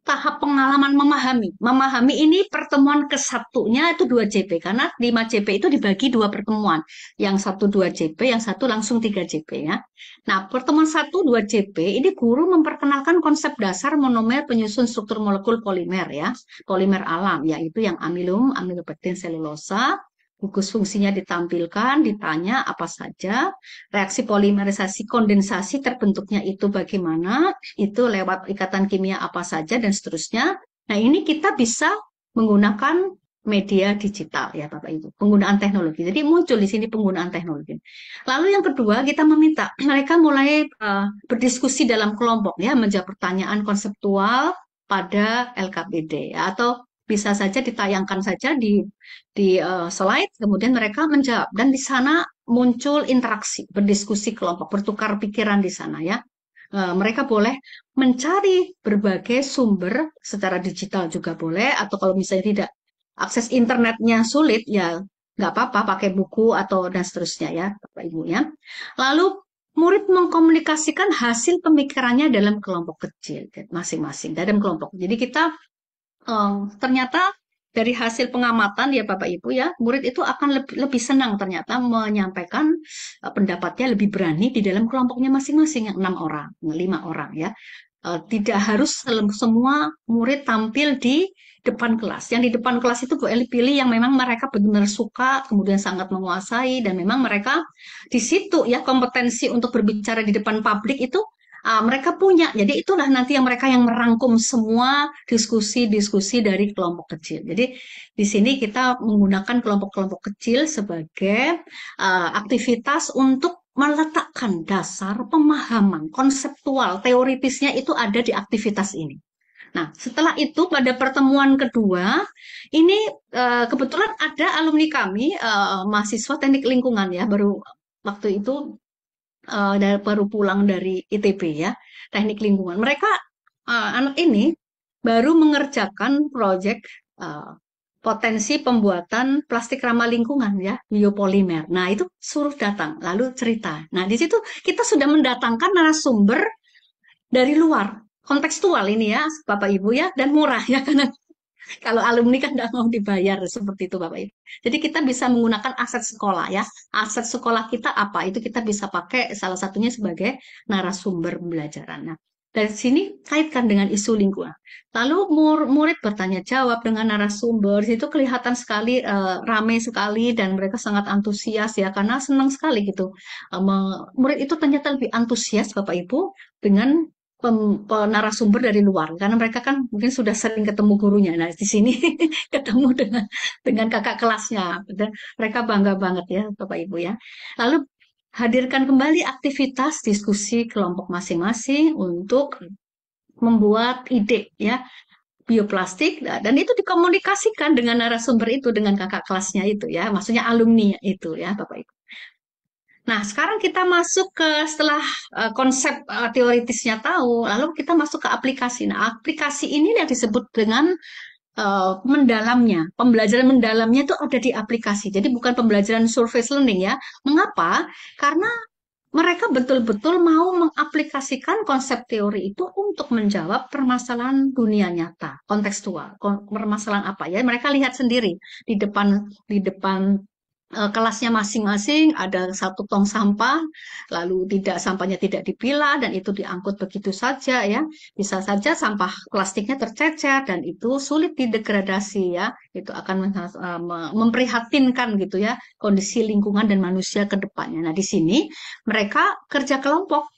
tahap pengalaman memahami. Memahami ini pertemuan kesatunya itu 2 JP karena 5 JP itu dibagi 2 pertemuan. Yang satu 2 JP, yang satu langsung 3 JP ya. Nah, pertemuan 1 2 JP ini guru memperkenalkan konsep dasar monomer penyusun struktur molekul polimer ya. Polimer alam yaitu yang amilum, amilopektin, selulosa. Gugus fungsinya ditampilkan, ditanya apa saja, reaksi polimerisasi kondensasi terbentuknya itu bagaimana, itu lewat ikatan kimia apa saja, dan seterusnya. Nah, ini kita bisa menggunakan media digital ya Bapak Ibu, penggunaan teknologi. Jadi muncul di sini penggunaan teknologi. Lalu yang kedua, kita meminta mereka mulai berdiskusi dalam kelompok ya, menjawab pertanyaan konseptual pada LKPD ya, atau bisa saja ditayangkan saja di slide, kemudian mereka menjawab dan di sana muncul interaksi, berdiskusi kelompok, bertukar pikiran di sana ya. Mereka boleh mencari berbagai sumber secara digital juga boleh, atau kalau misalnya tidak akses internetnya sulit ya nggak apa-apa pakai buku atau dan seterusnya ya Bapak Ibu ya. Lalu murid mengkomunikasikan hasil pemikirannya dalam kelompok kecil masing-masing dalam kelompok. Jadi kita ternyata dari hasil pengamatan ya Bapak Ibu ya, murid itu akan lebih senang ternyata menyampaikan pendapatnya, lebih berani di dalam kelompoknya masing-masing yang 6 orang, 5 orang ya. Tidak harus semua murid tampil di depan kelas. Yang di depan kelas itu Bu Eli pilih yang memang mereka benar-benar suka, kemudian sangat menguasai, dan memang mereka di situ ya kompetensi untuk berbicara di depan publik itu mereka punya. Jadi itulah nanti yang mereka yang merangkum semua diskusi-diskusi dari kelompok kecil. Jadi di sini kita menggunakan kelompok-kelompok kecil sebagai aktivitas untuk meletakkan dasar pemahaman konseptual, teoritisnya itu ada di aktivitas ini. Nah, setelah itu pada pertemuan kedua, ini kebetulan ada alumni kami, mahasiswa teknik lingkungan ya, baru waktu itu baru pulang dari ITB ya, teknik lingkungan. Mereka anak ini baru mengerjakan proyek uh, potensi pembuatan plastik ramah lingkungan ya, biopolimer. Nah, itu suruh datang, lalu cerita. Nah, di situ kita sudah mendatangkan narasumber dari luar. Kontekstual ini ya, Bapak Ibu ya, dan murah ya, karena kalau alumni kan nggak mau dibayar seperti itu Bapak Ibu. Jadi kita bisa menggunakan aset sekolah ya. Aset sekolah kita apa? Itu kita bisa pakai salah satunya sebagai narasumber pembelajaran. Nah, dari sini kaitkan dengan isu lingkungan. Lalu murid bertanya jawab dengan narasumber, itu kelihatan sekali ramai sekali dan mereka sangat antusias ya karena senang sekali gitu. Murid itu ternyata lebih antusias Bapak Ibu dengan narasumber dari luar karena mereka kan mungkin sudah sering ketemu gurunya. Nah, di sini ketemu dengan kakak kelasnya. Mereka bangga banget ya, Bapak Ibu ya. Lalu hadirkan kembali aktivitas diskusi kelompok masing-masing untuk membuat ide ya bioplastik dan itu dikomunikasikan dengan narasumber itu dengan kakak kelasnya itu ya, maksudnya alumni itu ya, Bapak Ibu. Nah, sekarang kita masuk ke setelah konsep teoritisnya tahu, lalu kita masuk ke aplikasi. Nah, aplikasi ini yang disebut dengan mendalamnya, pembelajaran mendalamnya itu ada di aplikasi. Jadi bukan pembelajaran surface learning ya. Mengapa? Karena mereka betul-betul mau mengaplikasikan konsep teori itu untuk menjawab permasalahan dunia nyata, kontekstual. Permasalahan apa ya? Mereka lihat sendiri di depan kelasnya masing-masing ada satu tong sampah, lalu sampahnya tidak dipilah dan itu diangkut begitu saja ya. Bisa saja sampah plastiknya tercecer dan itu sulit didegradasi ya. Itu akan memprihatinkan gitu ya kondisi lingkungan dan manusia ke depannya. Nah, di sini mereka kerja kelompok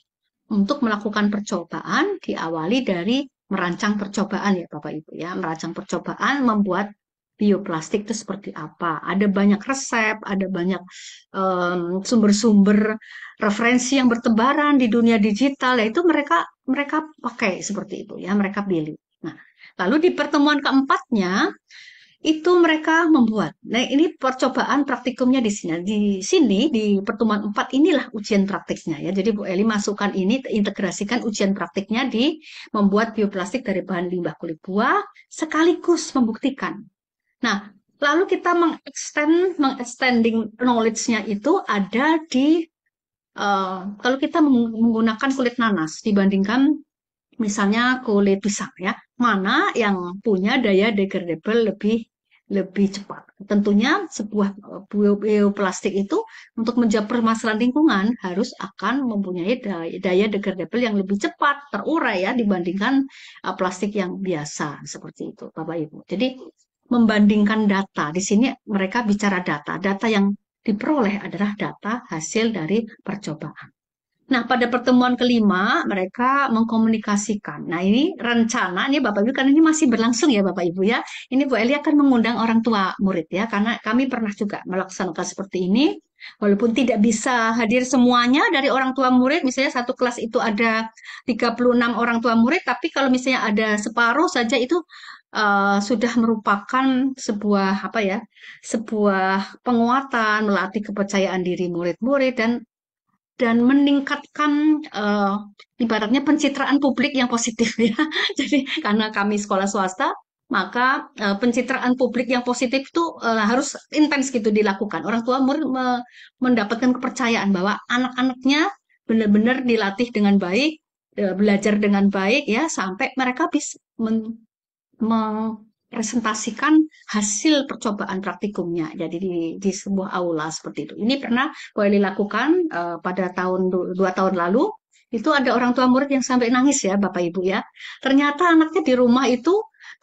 untuk melakukan percobaan diawali dari merancang percobaan ya Bapak Ibu ya, merancang percobaan membuat bioplastik itu seperti apa. Ada banyak resep, ada banyak sumber-sumber referensi yang bertebaran di dunia digital, yaitu mereka mereka pakai seperti itu ya, mereka pilih. Nah, lalu di pertemuan keempatnya itu mereka membuat. Nah, ini percobaan praktikumnya di sini. Di sini, di pertemuan 4 inilah ujian praktiknya ya. Jadi Bu Eli masukkan ini, integrasikan ujian praktiknya di membuat bioplastik dari bahan limbah kulit buah, sekaligus membuktikan. Nah, lalu kita mengextending knowledge-nya itu ada di, kalau kita menggunakan kulit nanas dibandingkan misalnya kulit pisang ya, mana yang punya daya degradable lebih lebih cepat. Tentunya sebuah bioplastik itu untuk menjawab permasalahan lingkungan harus akan mempunyai daya degradable yang lebih cepat terurai ya dibandingkan plastik yang biasa seperti itu, Bapak Ibu. Jadi membandingkan data di sini mereka bicara data, data yang diperoleh adalah data hasil dari percobaan. Nah, pada pertemuan kelima, mereka mengkomunikasikan. Nah, ini rencana, ini Bapak Ibu, karena ini masih berlangsung ya Bapak Ibu ya. Ini Bu Eli akan mengundang orang tua murid ya, karena kami pernah juga melaksanakan seperti ini. Walaupun tidak bisa hadir semuanya dari orang tua murid, misalnya satu kelas itu ada 36 orang tua murid, tapi kalau misalnya ada separuh saja itu sudah merupakan sebuah apa ya, sebuah penguatan, melatih kepercayaan diri murid-murid dan meningkatkan ibaratnya pencitraan publik yang positif ya. Jadi karena kami sekolah swasta, maka pencitraan publik yang positif itu harus intens gitu dilakukan. Orang tua murid mendapatkan kepercayaan bahwa anak-anaknya benar-benar dilatih dengan baik, belajar dengan baik ya sampai mereka bisa mempresentasikan hasil percobaan praktikumnya. Jadi di sebuah aula seperti itu. Ini pernah boleh dilakukan pada dua tahun lalu. Itu ada orang tua murid yang sampai nangis ya Bapak Ibu ya. Ternyata anaknya di rumah itu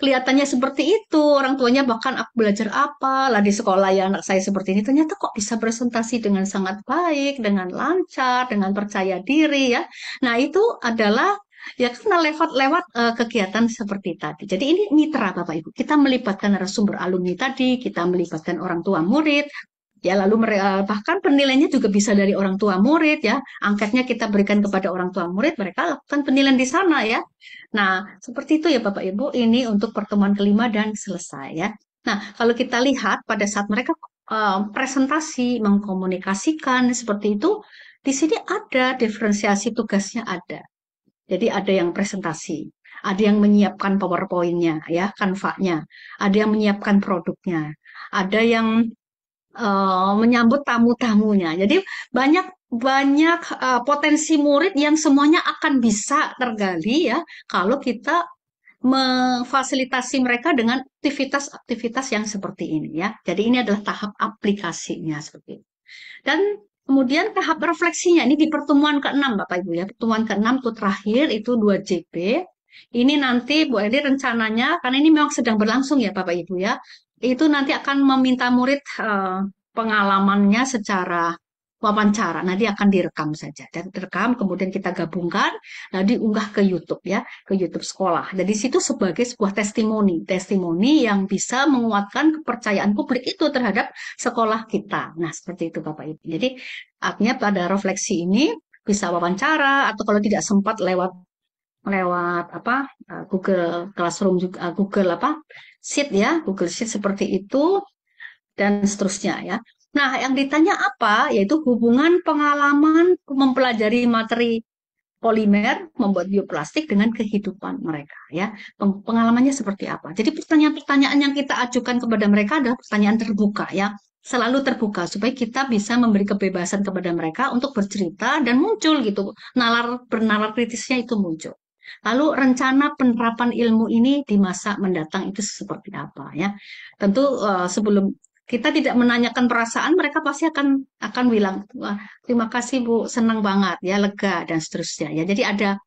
kelihatannya seperti itu. Orang tuanya bahkan aku belajar apa lah di sekolah ya anak saya seperti ini. Ternyata kok bisa presentasi dengan sangat baik, dengan lancar, dengan percaya diri ya. Nah itu adalah ya karena lewat-lewat kegiatan seperti tadi. Jadi ini mitra Bapak Ibu. Kita melibatkan narasumber alumni tadi, kita melibatkan orang tua murid, ya lalu bahkan penilaiannya juga bisa dari orang tua murid ya. Angkatnya kita berikan kepada orang tua murid, mereka lakukan penilaian di sana ya. Nah, seperti itu ya Bapak Ibu. Ini untuk pertemuan kelima dan selesai ya. Nah, kalau kita lihat pada saat mereka presentasi, mengkomunikasikan seperti itu, di sini ada diferensiasi tugasnya ada. Jadi ada yang presentasi, ada yang menyiapkan PowerPoint-nya, ya, Canva-nya, ada yang menyiapkan produknya, ada yang menyambut tamu-tamunya. Jadi banyak banyak potensi murid yang semuanya akan bisa tergali ya kalau kita memfasilitasi mereka dengan aktivitas-aktivitas yang seperti ini ya. Jadi ini adalah tahap aplikasinya seperti itu. Dan kemudian tahap refleksinya ini di pertemuan ke-6 Bapak Ibu ya. Pertemuan ke-6 itu terakhir itu 2JP. Ini nanti Bu Edi rencananya karena ini memang sedang berlangsung ya Bapak Ibu ya. Itu nanti akan meminta murid pengalamannya secara wawancara. Nanti akan direkam saja. Dan direkam kemudian kita gabungkan nah diunggah ke YouTube ya, ke YouTube sekolah. Dan di situ sebagai sebuah testimoni yang bisa menguatkan kepercayaan publik itu terhadap sekolah kita. Nah, seperti itu Bapak Ibu. Jadi artinya pada refleksi ini bisa wawancara atau kalau tidak sempat lewat lewat apa Google Classroom juga Google apa Sheet ya, Google Sheet seperti itu dan seterusnya ya. Nah, yang ditanya apa? Yaitu hubungan pengalaman mempelajari materi polimer, membuat bioplastik dengan kehidupan mereka ya. Pengalamannya seperti apa? Jadi pertanyaan-pertanyaan yang kita ajukan kepada mereka adalah pertanyaan terbuka ya. Selalu terbuka supaya kita bisa memberi kebebasan kepada mereka untuk bercerita dan muncul gitu. Bernalar kritisnya itu muncul. Lalu rencana penerapan ilmu ini di masa mendatang itu seperti apa ya? Tentu sebelum kita tidak menanyakan perasaan, mereka pasti akan bilang, wah, terima kasih Bu, senang banget ya, lega dan seterusnya ya. Jadi ada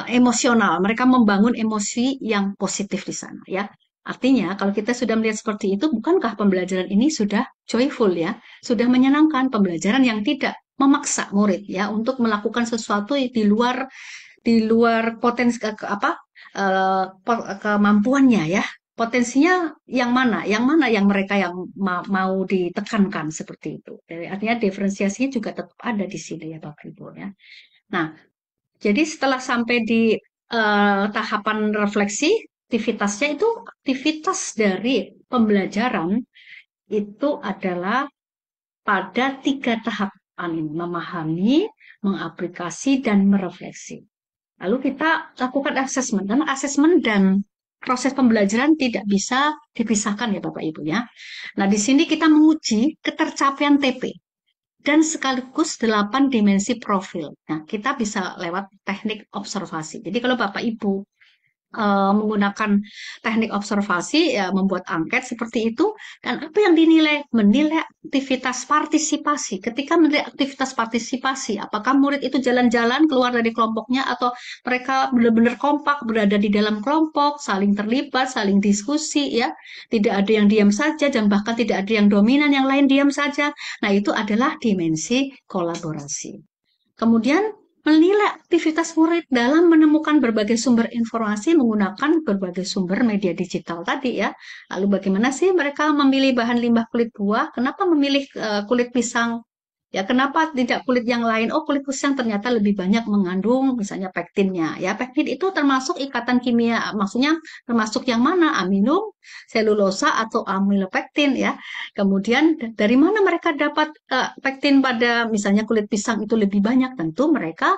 emosional, mereka membangun emosi yang positif di sana ya. Artinya kalau kita sudah melihat seperti itu, bukankah pembelajaran ini sudah joyful ya, sudah menyenangkan, pembelajaran yang tidak memaksa murid ya untuk melakukan sesuatu di luar potensi kemampuannya ya. Potensinya yang mana? Yang mana yang mereka yang mau ditekankan seperti itu. Jadi, artinya diferensiasinya juga tetap ada di sini ya Bapak Ibu ya. Nah, jadi setelah sampai di tahapan refleksi, aktivitasnya itu aktivitas dari pembelajaran itu adalah pada 3 tahapan ini, memahami, mengaplikasi, dan merefleksi. Lalu kita lakukan asesmen, karena asesmen dan proses pembelajaran tidak bisa dipisahkan ya Bapak Ibu ya. Nah, di sini kita menguji ketercapaian TP dan sekaligus 8 dimensi profil. Nah, kita bisa lewat teknik observasi. Jadi kalau Bapak Ibu menggunakan teknik observasi, ya membuat angket seperti itu, dan apa yang dinilai? Menilai aktivitas partisipasi. Ketika menilai aktivitas partisipasi, apakah murid itu jalan-jalan keluar dari kelompoknya atau mereka benar-benar kompak berada di dalam kelompok, saling terlibat, saling diskusi ya, tidak ada yang diam saja dan bahkan tidak ada yang dominan, yang lain diam saja. Nah, itu adalah dimensi kolaborasi. Kemudian menilai aktivitas murid dalam menemukan berbagai sumber informasi menggunakan berbagai sumber media digital tadi ya. Lalu bagaimana sih mereka memilih bahan limbah kulit buah? Kenapa memilih kulit pisang? Ya, kenapa tidak kulit yang lain? Oh, kulit pisang ternyata lebih banyak mengandung misalnya pektinnya. Ya, pektin itu termasuk ikatan kimia. Maksudnya termasuk yang mana? Amino, selulosa atau amilopektin ya. Kemudian dari mana mereka dapat pektin pada misalnya kulit pisang itu lebih banyak? Tentu mereka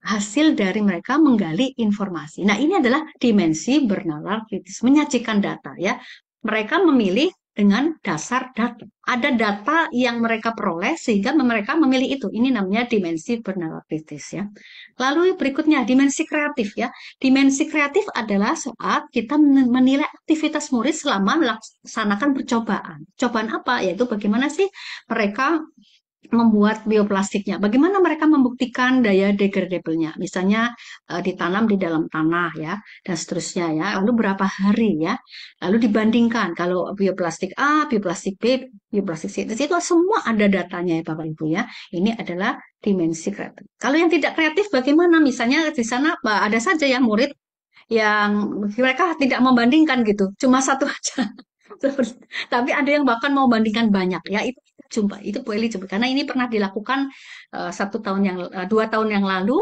hasil dari mereka menggali informasi. Nah, ini adalah dimensi bernalar kritis, menyajikan data ya. Mereka memilih dengan dasar data. Ada data yang mereka peroleh sehingga mereka memilih itu. Ini namanya dimensi bernalar kritis ya. Lalu berikutnya dimensi kreatif ya. Dimensi kreatif adalah saat kita menilai aktivitas murid selama melaksanakan percobaan. Cobaan apa? Yaitu bagaimana sih mereka membuat bioplastiknya. Bagaimana mereka membuktikan daya degradable-nya? Misalnya ditanam di dalam tanah ya dan seterusnya ya. Lalu berapa hari ya? Lalu dibandingkan kalau bioplastik A, bioplastik B, bioplastik C. Di situ semua ada datanya ya Bapak Ibu ya. Ini adalah dimensi kreatif. Kalau yang tidak kreatif bagaimana? Misalnya di sana ada saja ya murid yang mereka tidak membandingkan gitu, cuma satu aja. Tapi ada yang bahkan mau bandingkan banyak ya, itu kita jumpa, itu Bu Eli coba karena ini pernah dilakukan 2 tahun yang lalu.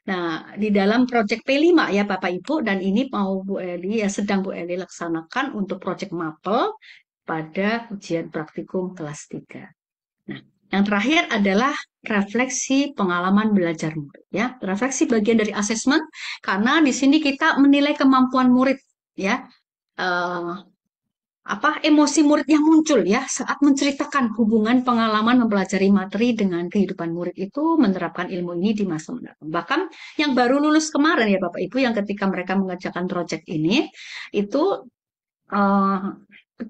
Nah, di dalam proyek P5 ya Bapak Ibu, dan ini mau Bu Eli ya sedang Bu Eli laksanakan untuk proyek mapel pada ujian praktikum kelas 3. Nah, yang terakhir adalah refleksi pengalaman belajar murid ya. Refleksi bagian dari asesmen karena di sini kita menilai kemampuan murid ya. Emosi murid yang muncul ya saat menceritakan hubungan pengalaman mempelajari materi dengan kehidupan murid itu menerapkan ilmu ini di masa mendatang. Bahkan yang baru lulus kemarin ya Bapak Ibu yang ketika mereka mengerjakan proyek ini itu uh,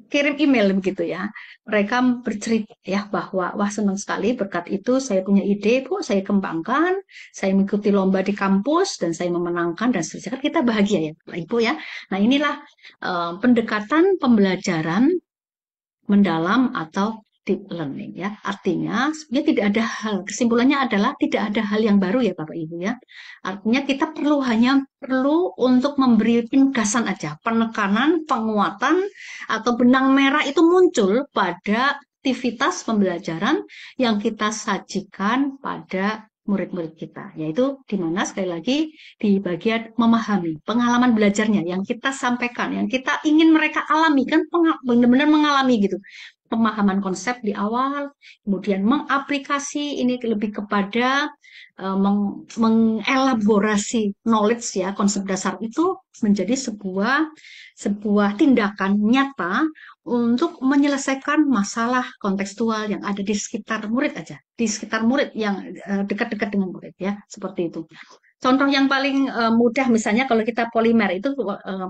kirim email begitu ya. Mereka bercerita ya bahwa wah senang sekali berkat itu saya punya ide Bu, saya kembangkan, saya mengikuti lomba di kampus dan saya memenangkan dan seterusnya. Kan kita bahagia ya Bapak Ibu ya. Nah, inilah pendekatan pembelajaran mendalam atau deep learning ya. Artinya sebenarnya tidak ada hal, kesimpulannya adalah tidak ada hal yang baru ya Bapak Ibu ya. Artinya kita hanya perlu untuk memberi penegasan aja, penekanan, penguatan atau benang merah itu muncul pada aktivitas pembelajaran yang kita sajikan pada murid-murid kita, yaitu di mana sekali lagi di bagian memahami pengalaman belajarnya yang kita sampaikan, yang kita ingin mereka alami kan benar-benar mengalami gitu. pemahaman konsep di awal, kemudian mengaplikasi ini lebih kepada mengelaborasi knowledge ya, konsep dasar itu menjadi sebuah sebuah tindakan nyata untuk menyelesaikan masalah kontekstual yang ada di sekitar murid aja, di sekitar murid yang dekat-dekat dengan murid ya, seperti itu. Contoh yang paling mudah misalnya kalau kita polimer itu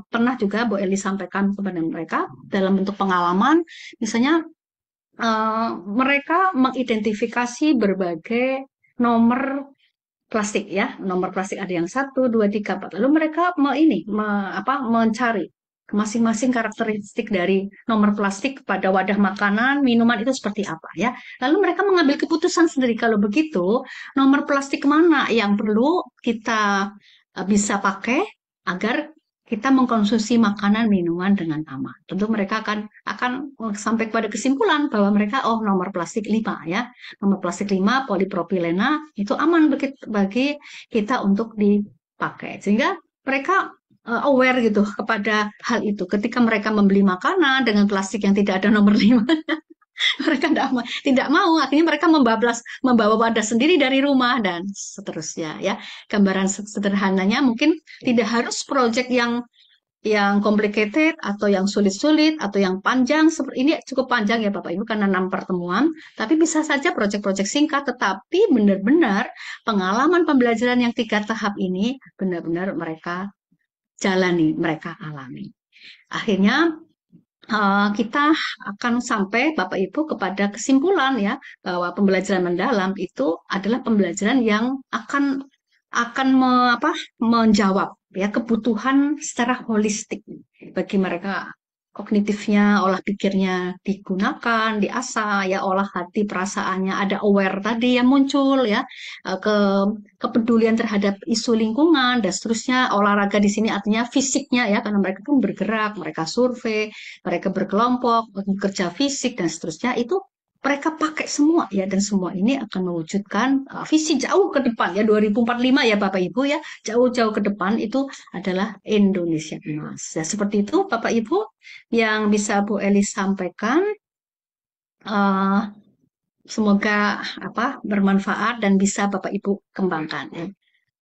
pernah juga Bu Eli sampaikan kepada mereka dalam bentuk pengalaman, misalnya mereka mengidentifikasi berbagai nomor plastik ya, nomor plastik ada yang satu, dua, tiga, empat. Lalu mereka mencari masing-masing karakteristik dari nomor plastik pada wadah makanan, minuman itu seperti apa ya. Lalu mereka mengambil keputusan sendiri kalau begitu, nomor plastik mana yang perlu kita bisa pakai agar kita mengkonsumsi makanan minuman dengan aman. Tentu mereka akan sampai pada kesimpulan bahwa mereka nomor plastik 5 ya. Nomor plastik 5 polipropilena itu aman bagi kita untuk dipakai. Sehingga mereka aware gitu kepada hal itu. Ketika mereka membeli makanan dengan plastik yang tidak ada nomor 5, mereka tidak mau. Akhirnya mereka membawa wadah sendiri dari rumah dan seterusnya ya. Gambaran sederhananya mungkin tidak harus proyek yang complicated atau yang sulit-sulit atau yang panjang seperti ini, cukup panjang ya Bapak Ibu karena 6 pertemuan, tapi bisa saja proyek-proyek singkat tetapi benar-benar pengalaman pembelajaran yang 3 tahap ini benar-benar mereka jalani, mereka alami. Akhirnya kita akan sampai Bapak Ibu kepada kesimpulan ya bahwa pembelajaran mendalam itu adalah pembelajaran yang akan menjawab ya kebutuhan secara holistik bagi mereka, kognitifnya, olah pikirnya digunakan, diasah ya, olah hati perasaannya ada aware tadi yang muncul ya, ke kepedulian terhadap isu lingkungan dan seterusnya. Olahraga di sini artinya fisiknya ya, karena mereka kan bergerak, mereka survei, mereka berkelompok, bekerja fisik dan seterusnya, itu mereka pakai semua ya, dan semua ini akan mewujudkan visi jauh ke depan ya 2045 ya Bapak Ibu ya, jauh-jauh ke depan itu adalah Indonesia Emas. Ya, seperti itu Bapak Ibu yang bisa Bu Elis sampaikan. Uh, Semoga bermanfaat dan bisa Bapak Ibu kembangkan. Ya.